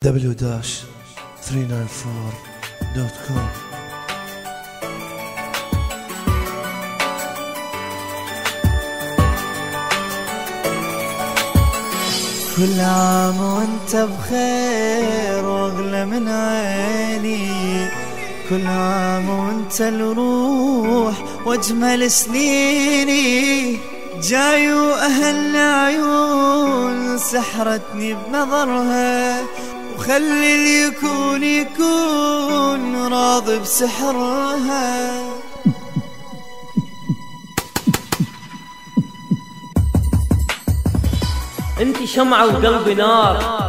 w-394.com. كل عام وانت بخير واغلى من عيني، كل عام وانت الروح واجمل سنيني، جاي واهل عيون سحرتني بنظرها، وخلي اللي يكون يكون راضي بسحرها. انت شمعة وقلبي نار،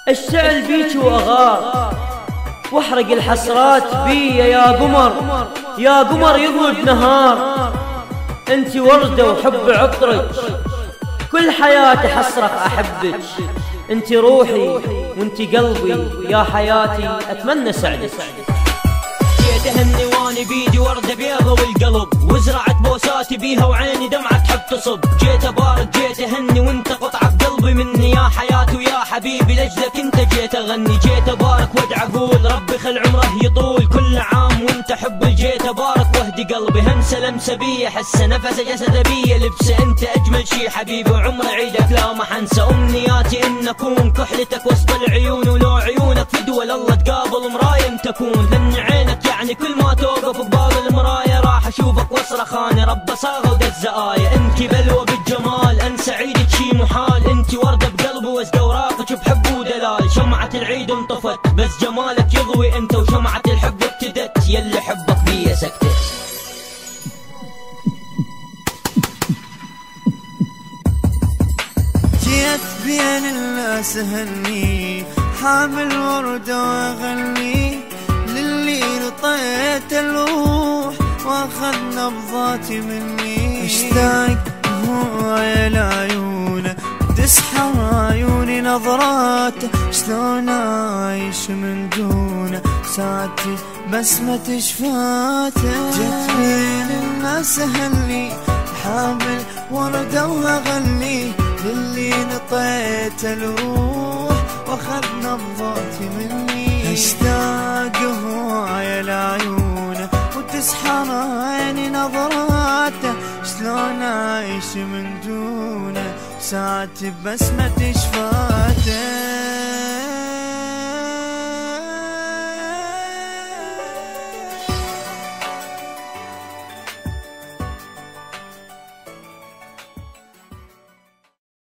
اشتعل بيك واغار، واحرق الحسرات بي يا قمر، يا قمر يضوي بنهار. انت وردة وحب عطرك، كل حياتي حصرخ احبك. انت روحي وانت قلبي يا حياتي، اتمنى سعدك. جيت اهني واني بيدي وردة بيضة والقلب، وزرعت بوساتي بيها وعيني دمعة تحب تصب. جيت ابارك جيت اهني وانت قطعة بقلبي مني، يا حياتي ويا حبيبي لاجلك انت جيت اغني. جيت ابارك وادعى اقول ربي خل عمره يطول، كل عام وانت حب. جيت ابارك واهدي قلبي همسه لمسه بيه، حسه نفسه جسده بيه، لبسه انت اجمل شي حبيبي، وعمر عيدك لا ما حنسى. امنياتي ان اكون كحلتك وسط العيون، ولو عيونك في دول الله تقابل مرايم تكون، لان عينك يعني كل ما توقف بباب المرايه راح اشوفك واصرخ اني رب صاغه ودز آية. انت بلوى بالجمال انسى عيدك شي محال، انت ورده بقلبي وزد اوراقك بحب ودلال. شمعة العيد انطفت بس جمالك يضوي انت، وشمعة الحب ابتدت يلي حبك بيا سكتت. جيت بين الناس هني حامل وردة واغني، للي نطيت الروح واخذ نبضاتي مني. اشتاق هواي لعيونه تسحر عيوني نظراته، شلون اعيش من دونه ساعتي بسمة شفاته. جيت بين الناس هني حامل وردة واغني، للي نطيت الروح واخذ نبضاتي مني. اشتاق هواي لعيونه وتسحر عيني نظراته، شلون اعيش من دونه ساعتي بسمة شفاته.